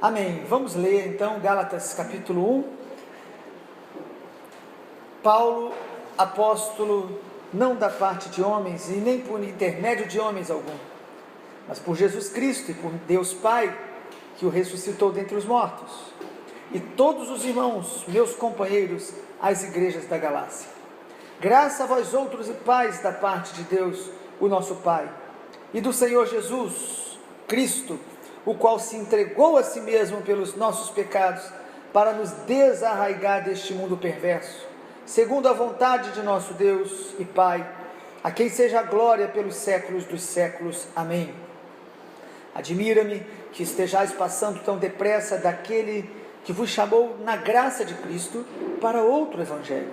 Amém. Vamos ler então Gálatas capítulo 1. Paulo, apóstolo, não da parte de homens e nem por intermédio de homens algum, mas por Jesus Cristo e por Deus Pai, que o ressuscitou dentre os mortos, e todos os irmãos, meus companheiros, às igrejas da Galácia. Graça a vós outros e paz da parte de Deus, o nosso Pai, e do Senhor Jesus Cristo, o qual se entregou a si mesmo pelos nossos pecados, para nos desarraigar deste mundo perverso, segundo a vontade de nosso Deus e Pai, a quem seja a glória pelos séculos dos séculos. Amém. Admira-me que estejais passando tão depressa daquele que vos chamou na graça de Cristo para outro evangelho,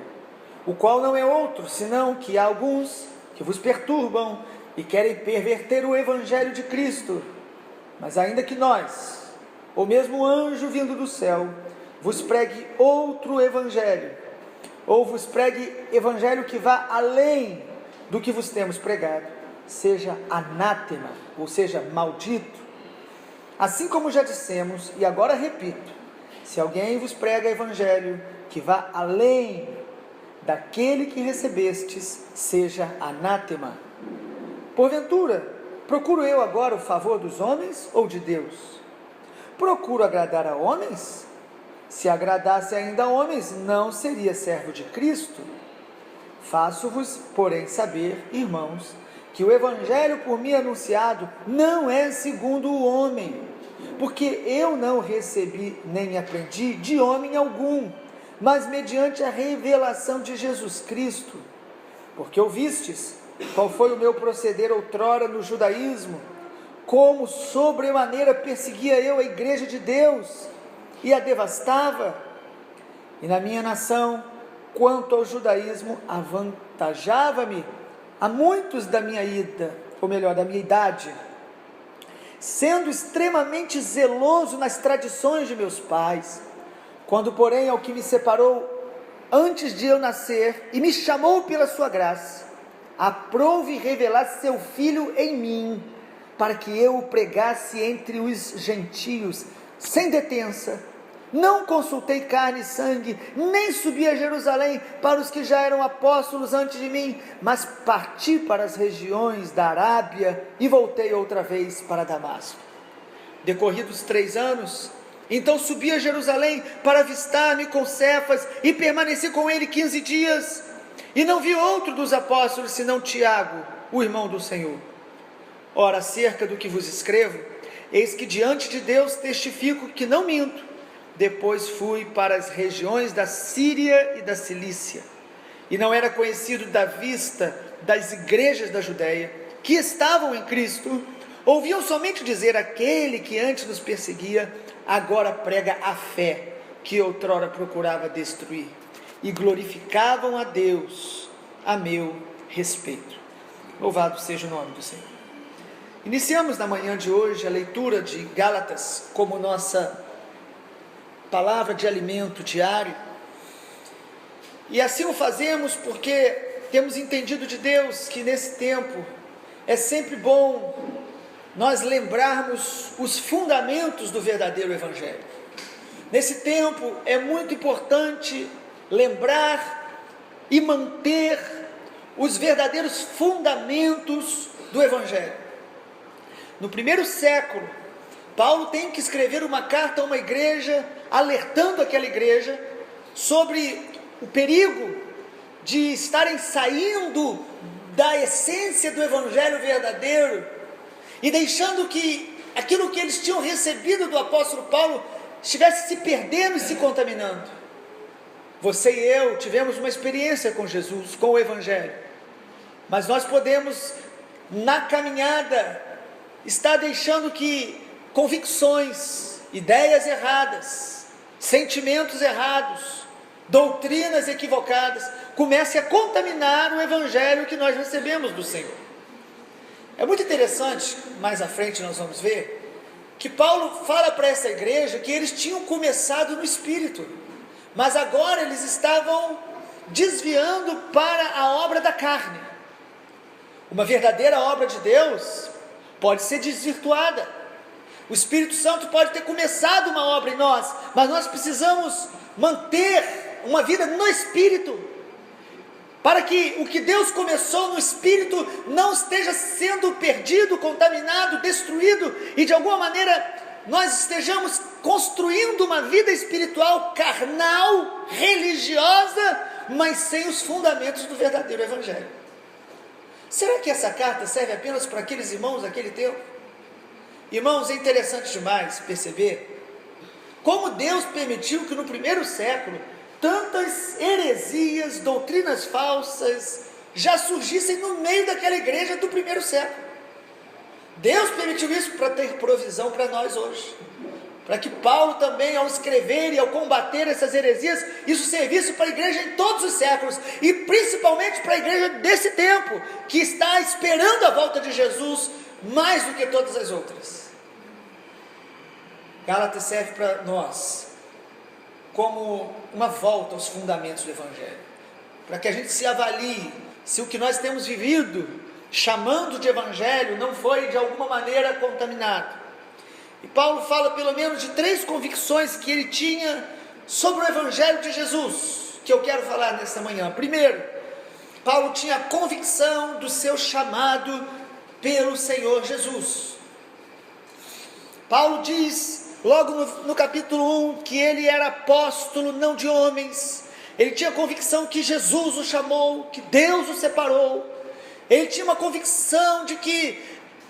o qual não é outro, senão que há alguns que vos perturbam e querem perverter o evangelho de Cristo. Mas ainda que nós, ou mesmo anjo vindo do céu, vos pregue outro evangelho, ou vos pregue evangelho que vá além do que vos temos pregado, seja anátema, ou seja, maldito. Assim como já dissemos, e agora repito, se alguém vos prega evangelho que vá além daquele que recebestes, seja anátema. Porventura, procuro eu agora o favor dos homens ou de Deus? Procuro agradar a homens? Se agradasse ainda a homens, não seria servo de Cristo. Faço-vos, porém, saber, irmãos, que o evangelho por mim anunciado não é segundo o homem, porque eu não recebi nem aprendi de homem algum, mas mediante a revelação de Jesus Cristo. Porque ouvistes qual foi o meu proceder outrora no judaísmo, como sobremaneira perseguia eu a igreja de Deus e a devastava, e na minha nação, quanto ao judaísmo, avantajava-me a muitos da minha idade, sendo extremamente zeloso nas tradições de meus pais. Quando, porém, ao que me separou antes de eu nascer e me chamou pela sua graça, aprouve revelar seu Filho em mim, para que eu o pregasse entre os gentios, sem detença. Não consultei carne e sangue, nem subi a Jerusalém para os que já eram apóstolos antes de mim, mas parti para as regiões da Arábia e voltei outra vez para Damasco. Decorridos 3 anos, então subi a Jerusalém para avistar-me com Cefas e permaneci com ele 15 dias. E não vi outro dos apóstolos, senão Tiago, o irmão do Senhor. Ora, acerca do que vos escrevo, eis que diante de Deus testifico que não minto. Depois fui para as regiões da Síria e da Cilícia, e não era conhecido da vista das igrejas da Judéia, que estavam em Cristo. Ouviam somente dizer: aquele que antes nos perseguia, agora prega a fé que outrora procurava destruir. E glorificavam a Deus a meu respeito. Louvado seja o nome do Senhor. Iniciamos na manhã de hoje a leitura de Gálatas como nossa palavra de alimento diário. E assim o fazemos porque temos entendido de Deus que nesse tempo é sempre bom nós lembrarmos os fundamentos do verdadeiro evangelho. Nesse tempo é muito importante lembrar e manter os verdadeiros fundamentos do evangelho. No primeiro século, Paulo tem que escrever uma carta a uma igreja, alertando aquela igreja sobre o perigo de estarem saindo da essência do evangelho verdadeiro e deixando que aquilo que eles tinham recebido do apóstolo Paulo estivesse se perdendo e se contaminando. Você e eu tivemos uma experiência com Jesus, com o evangelho, mas nós podemos, na caminhada, estar deixando que convicções, ideias erradas, sentimentos errados, doutrinas equivocadas comecem a contaminar o evangelho que nós recebemos do Senhor. É muito interessante, mais à frente nós vamos ver, que Paulo fala para essa igreja que eles tinham começado no Espírito, mas agora eles estavam desviando para a obra da carne. Uma verdadeira obra de Deus pode ser desvirtuada. O Espírito Santo pode ter começado uma obra em nós, mas nós precisamos manter uma vida no Espírito, para que o que Deus começou no Espírito não esteja sendo perdido, contaminado, destruído, e de alguma maneira nós estejamos construindo uma vida espiritual carnal, religiosa, mas sem os fundamentos do verdadeiro Evangelho. Será que essa carta serve apenas para aqueles irmãos daquele tempo? Irmãos, é interessante demais perceber como Deus permitiu que no primeiro século tantas heresias, doutrinas falsas já surgissem no meio daquela igreja do primeiro século. Deus permitiu isso para ter provisão para nós hoje, para que Paulo também, ao escrever e ao combater essas heresias, isso servisse para a igreja em todos os séculos, e principalmente para a igreja desse tempo, que está esperando a volta de Jesus mais do que todas as outras. Gálatas serve para nós como uma volta aos fundamentos do Evangelho, para que a gente se avalie se o que nós temos vivido, chamando de Evangelho, não foi de alguma maneira contaminado. E Paulo fala pelo menos de 3 convicções que ele tinha sobre o Evangelho de Jesus, que eu quero falar nesta manhã. Primeiro, Paulo tinha a convicção do seu chamado pelo Senhor Jesus. Paulo diz, logo no capítulo 1, que ele era apóstolo não de homens. Ele tinha a convicção que Jesus o chamou, que Deus o separou. Ele tinha uma convicção de que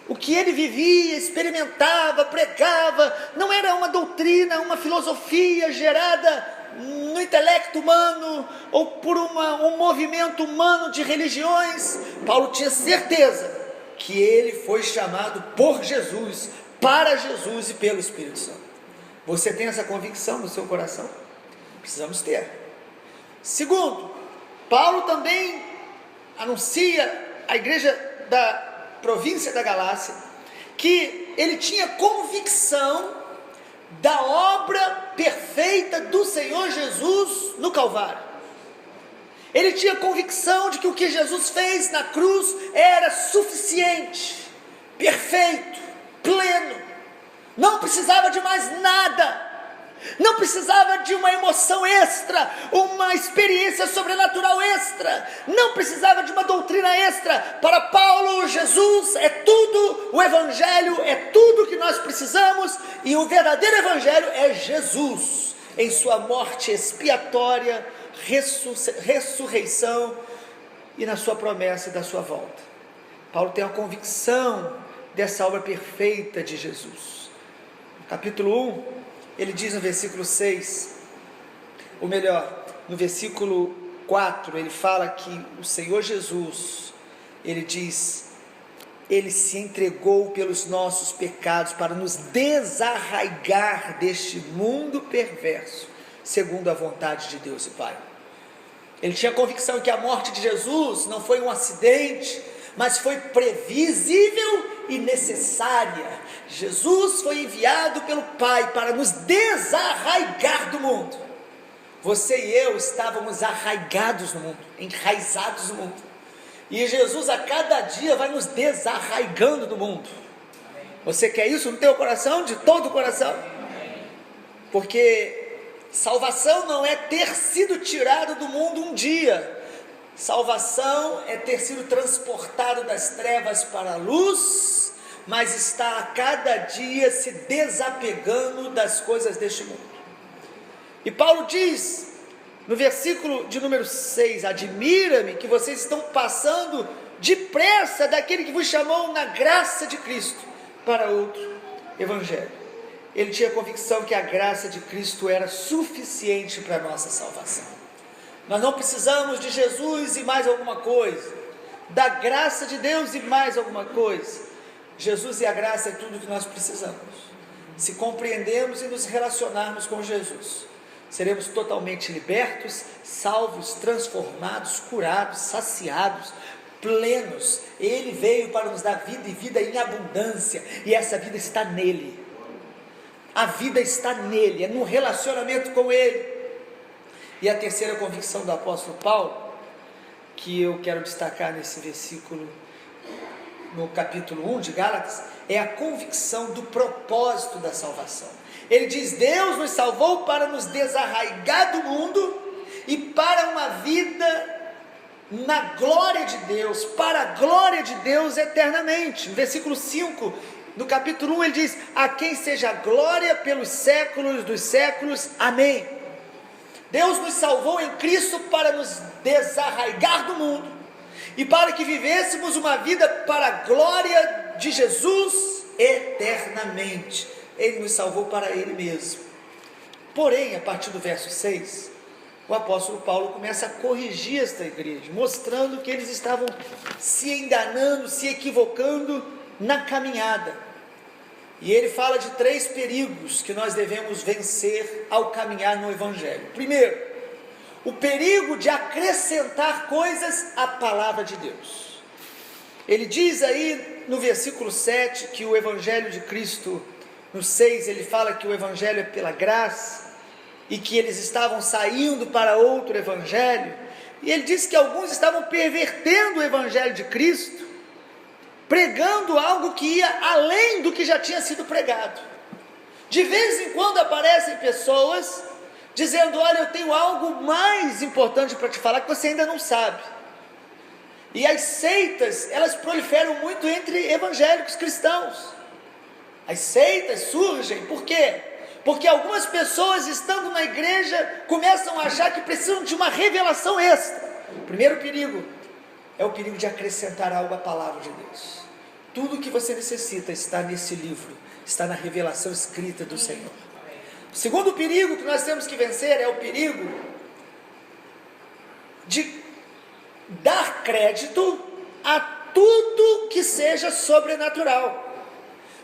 o que ele vivia, experimentava, pregava, não era uma doutrina, uma filosofia gerada no intelecto humano, ou por um movimento humano de religiões. Paulo tinha certeza que ele foi chamado por Jesus, para Jesus e pelo Espírito Santo. Você tem essa convicção no seu coração? Precisamos ter. Segundo, Paulo também anuncia à igreja da província da Galácia que ele tinha convicção da obra perfeita do Senhor Jesus no Calvário. Ele tinha convicção de que o que Jesus fez na cruz era suficiente, perfeito, pleno, não precisava de mais nada, não precisava de uma emoção extra, uma experiência sobrenatural extra, não precisava de uma doutrina extra. Para Paulo, Jesus é tudo, o Evangelho é tudo que nós precisamos, e o verdadeiro Evangelho é Jesus, em sua morte expiatória, ressurreição e na sua promessa da sua volta. Paulo tem a convicção dessa obra perfeita de Jesus. No capítulo 1, ele diz no versículo 6, ou melhor, no versículo 4, ele fala que o Senhor Jesus, ele diz, ele se entregou pelos nossos pecados para nos desarraigar deste mundo perverso, segundo a vontade de Deus e Pai. Ele tinha a convicção que a morte de Jesus não foi um acidente, mas foi previsível e necessária. Jesus foi enviado pelo Pai para nos desarraigar do mundo. Você e eu estávamos arraigados no mundo, enraizados no mundo, e Jesus a cada dia vai nos desarraigando do mundo. Você quer isso no teu coração, de todo o coração? Porque salvação não é ter sido tirado do mundo um dia. Salvação é ter sido transportado das trevas para a luz, mas está a cada dia se desapegando das coisas deste mundo. E Paulo diz, no versículo de número 6, admira-me que vocês estão passando depressa daquele que vos chamou na graça de Cristo para outro evangelho. Ele tinha a convicção que a graça de Cristo era suficiente para a nossa salvação. Nós não precisamos de Jesus e mais alguma coisa, da graça de Deus e mais alguma coisa. Jesus e a graça é tudo que nós precisamos. Se compreendermos e nos relacionarmos com Jesus, seremos totalmente libertos, salvos, transformados, curados, saciados, plenos. Ele veio para nos dar vida e vida em abundância, e essa vida está nele. A vida está nele, é no relacionamento com ele. E a terceira convicção do apóstolo Paulo, que eu quero destacar nesse versículo, no capítulo 1 de Gálatas, é a convicção do propósito da salvação. Ele diz: Deus nos salvou para nos desarraigar do mundo e para uma vida na glória de Deus, para a glória de Deus eternamente. No versículo 5 do capítulo 1 ele diz: a quem seja a glória pelos séculos dos séculos, amém. Deus nos salvou em Cristo para nos desarraigar do mundo e para que vivêssemos uma vida para a glória de Jesus eternamente. Ele nos salvou para Ele mesmo. Porém, a partir do verso 6, o apóstolo Paulo começa a corrigir esta igreja, mostrando que eles estavam se enganando, se equivocando na caminhada. E ele fala de 3 perigos que nós devemos vencer ao caminhar no Evangelho. Primeiro, o perigo de acrescentar coisas à palavra de Deus. Ele diz aí no versículo 7 que o Evangelho de Cristo, no 6 ele fala que o Evangelho é pela graça, e que eles estavam saindo para outro evangelho, e ele disse que alguns estavam pervertendo o evangelho de Cristo, pregando algo que ia além do que já tinha sido pregado. De vez em quando aparecem pessoas dizendo: olha, eu tenho algo mais importante para te falar que você ainda não sabe. E as seitas, elas proliferam muito entre evangélicos cristãos. As seitas surgem, por quê? Porque algumas pessoas, estando na igreja, começam a achar que precisam de uma revelação extra. O primeiro perigo é o perigo de acrescentar algo à palavra de Deus. Tudo o que você necessita está nesse livro, está na revelação escrita do Senhor. O segundo perigo que nós temos que vencer é o perigo de dar crédito a tudo que seja sobrenatural.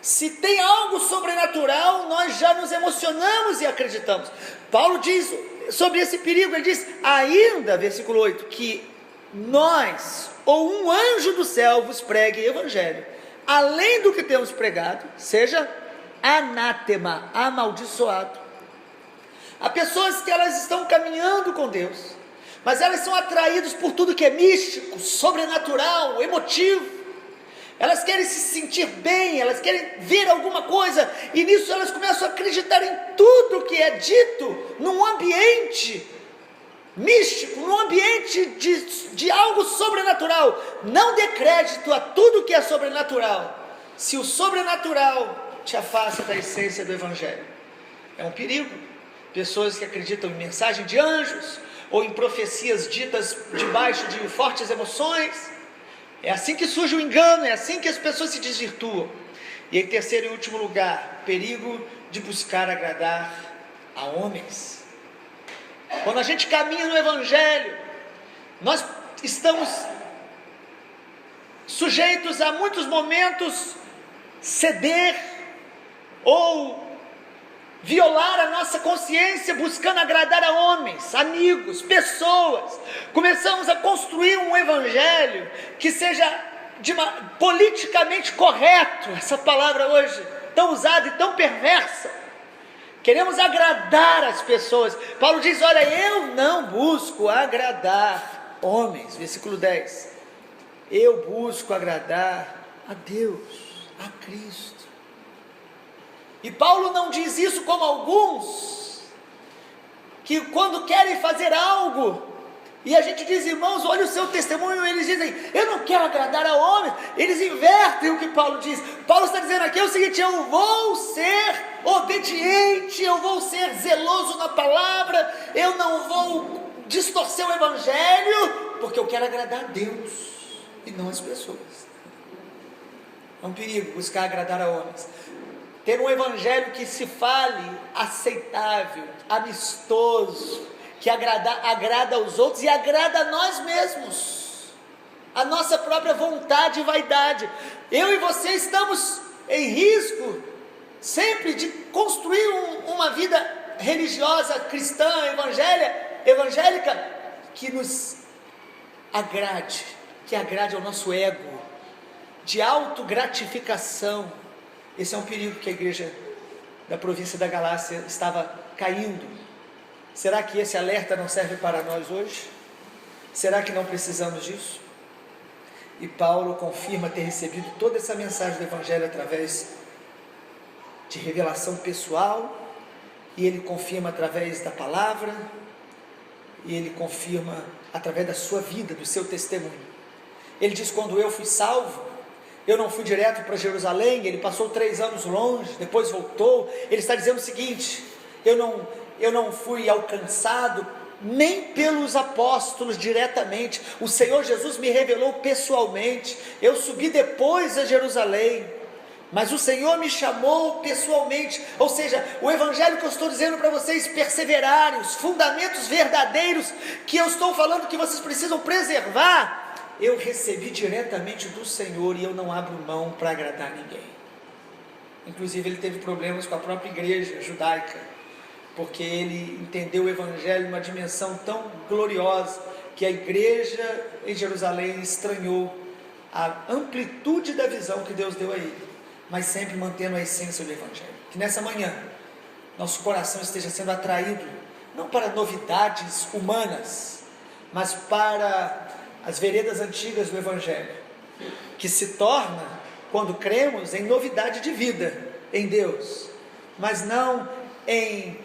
Se tem algo sobrenatural, nós já nos emocionamos e acreditamos. Paulo diz sobre esse perigo, ele diz ainda, versículo 8, que nós, ou um anjo do céu vos pregue evangelho, além do que temos pregado, seja anátema, amaldiçoado. Há pessoas que elas estão caminhando com Deus, mas elas são atraídas por tudo que é místico, sobrenatural, emotivo. Elas querem se sentir bem, elas querem ver alguma coisa, e nisso elas começam a acreditar em tudo que é dito num ambiente místico, num ambiente de algo sobrenatural. Não dê crédito a tudo que é sobrenatural, se o sobrenatural te afasta da essência do Evangelho. É um perigo. Pessoas que acreditam em mensagem de anjos, ou em profecias ditas debaixo de fortes emoções. É assim que surge o engano, é assim que as pessoas se desvirtuam. E em terceiro e último lugar, perigo de buscar agradar a homens. Quando a gente caminha no Evangelho, nós estamos sujeitos a muitos momentos ceder ou violar a nossa consciência buscando agradar a homens, amigos, pessoas. Começamos a construir um evangelho que seja politicamente correto, essa palavra hoje tão usada e tão perversa. Queremos agradar as pessoas. Paulo diz: olha, eu não busco agradar homens, versículo 10, eu busco agradar a Deus, a Cristo. E Paulo não diz isso como alguns, que quando querem fazer algo, e a gente diz: irmãos, olha o seu testemunho, eles dizem: eu não quero agradar a homens. Eles invertem o que Paulo diz. Paulo está dizendo aqui o seguinte: eu vou ser obediente, eu vou ser zeloso na palavra, eu não vou distorcer o evangelho, porque eu quero agradar a Deus e não as pessoas. É um perigo buscar agradar a homens. Ter um evangelho que se fale aceitável, amistoso, que agrada aos outros e agrada a nós mesmos, a nossa própria vontade e vaidade. Eu e você estamos em risco sempre de construir uma vida religiosa, cristã, evangélica, que nos agrade, que agrade ao nosso ego, de autogratificação. Esse é um perigo que a igreja da província da Galácia estava caindo. Será que esse alerta não serve para nós hoje? Será que não precisamos disso? E Paulo confirma ter recebido toda essa mensagem do Evangelho através de revelação pessoal, e ele confirma através da palavra, e ele confirma através da sua vida, do seu testemunho. Ele diz: quando eu fui salvo, eu não fui direto para Jerusalém, ele passou 3 anos longe, depois voltou. Ele está dizendo o seguinte: eu não fui alcançado nem pelos apóstolos diretamente, o Senhor Jesus me revelou pessoalmente. Eu subi depois a Jerusalém, mas o Senhor me chamou pessoalmente. Ou seja, o Evangelho que eu estou dizendo para vocês perseverarem, os fundamentos verdadeiros que eu estou falando que vocês precisam preservar, eu recebi diretamente do Senhor, e eu não abro mão para agradar ninguém. Inclusive ele teve problemas com a própria igreja judaica, porque ele entendeu o Evangelho em uma dimensão tão gloriosa, que a igreja em Jerusalém estranhou a amplitude da visão que Deus deu a ele, mas sempre mantendo a essência do Evangelho. Que nessa manhã, nosso coração esteja sendo atraído, não para novidades humanas, mas para as veredas antigas do Evangelho, que se torna, quando cremos, em novidade de vida em Deus, mas não em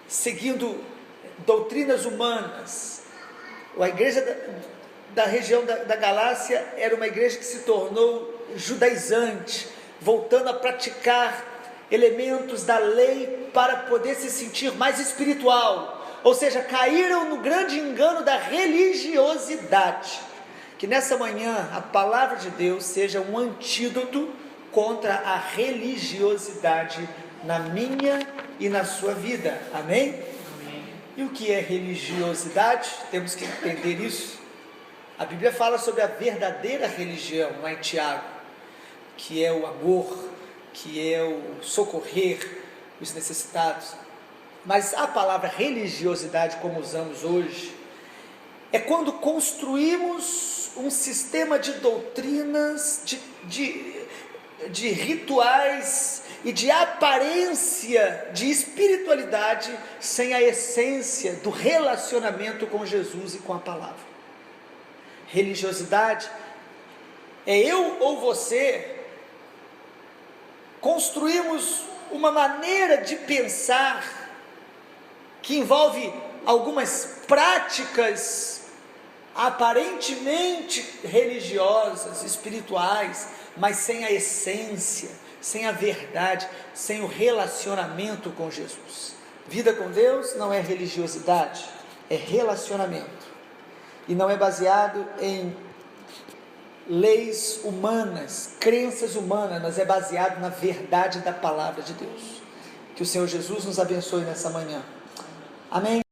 seguindo doutrinas humanas. A igreja da região da Galácia era uma igreja que se tornou judaizante, voltando a praticar elementos da lei para poder se sentir mais espiritual, ou seja, caíram no grande engano da religiosidade. Que nessa manhã a palavra de Deus seja um antídoto contra a religiosidade na minha e na sua vida. Amém? Amém. E o que é religiosidade? Temos que entender isso. A Bíblia fala sobre a verdadeira religião, lá em Tiago, que é o amor, que é o socorrer os necessitados. Mas a palavra religiosidade, como usamos hoje, é quando construímos um sistema de doutrinas, de rituais e de aparência de espiritualidade, sem a essência do relacionamento com Jesus e com a palavra. Religiosidade é eu ou você construímos uma maneira de pensar que envolve algumas práticas aparentemente religiosas, espirituais, mas sem a essência, sem a verdade, sem o relacionamento com Jesus. Vida com Deus não é religiosidade, é relacionamento. E não é baseado em leis humanas, crenças humanas, mas é baseado na verdade da palavra de Deus. Que o Senhor Jesus nos abençoe nessa manhã. Amém.